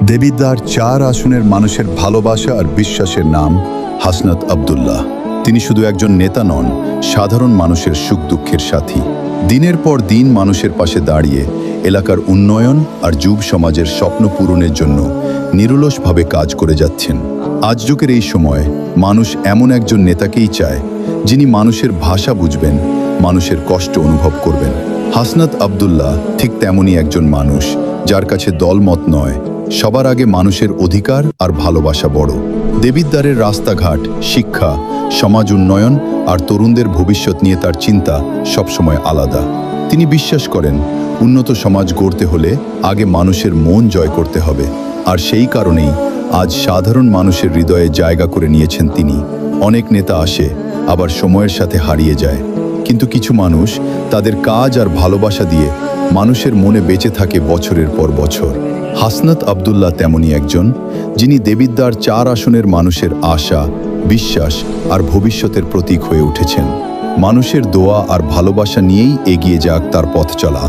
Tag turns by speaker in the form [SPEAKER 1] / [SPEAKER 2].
[SPEAKER 1] দেবিদ্বার 4 আসনের মানুষের ভালোবাসা আর বিশ্বাসের নাম হাসনাত আব্দুল্লাহ। তিনি শুধু একজন নেতা নন, সাধারণ মানুষের সুখ দুঃখের সাথী। দিনের পর দিন মানুষের পাশে দাঁড়িয়ে এলাকার উন্নয়ন আর যুব সমাজের স্বপ্ন পূরণের জন্য নিরলসভাবে কাজ করে যাচ্ছেন। আজ যুগের এই সময় মানুষ এমন একজন নেতাকেই চায়, যিনি মানুষের ভাষা বুঝবেন, মানুষের কষ্ট অনুভব করবেন। হাসনাত আব্দুল্লাহ ঠিক তেমনই একজন মানুষ, যার কাছে দলমত নয়, সবার আগে মানুষের অধিকার আর ভালোবাসা বড়। দেবিদ্বারের রাস্তাঘাট, শিক্ষা, সমাজ উন্নয়ন আর তরুণদের ভবিষ্যৎ নিয়ে তার চিন্তা সবসময় আলাদা। তিনি বিশ্বাস করেন, উন্নত সমাজ গড়তে হলে আগে মানুষের মন জয় করতে হবে। আর সেই কারণেই আজ সাধারণ মানুষের হৃদয়ে জায়গা করে নিয়েছেন তিনি। অনেক নেতা আসে, আবার সময়ের সাথে হারিয়ে যায়, কিন্তু কিছু মানুষ তাদের কাজ আর ভালোবাসা দিয়ে মানুষের মনে বেঁচে থাকে বছরের পর বছর। হাসনাত আব্দুল্লাহ তেমনই একজন, যিনি দেবিদ্বার 4 আসনের মানুষের আশা, বিশ্বাস আর ভবিষ্যতের প্রতীক হয়ে উঠেছেন। মানুষের দোয়া আর ভালোবাসা নিয়েই এগিয়ে যাক তার পথ চলা।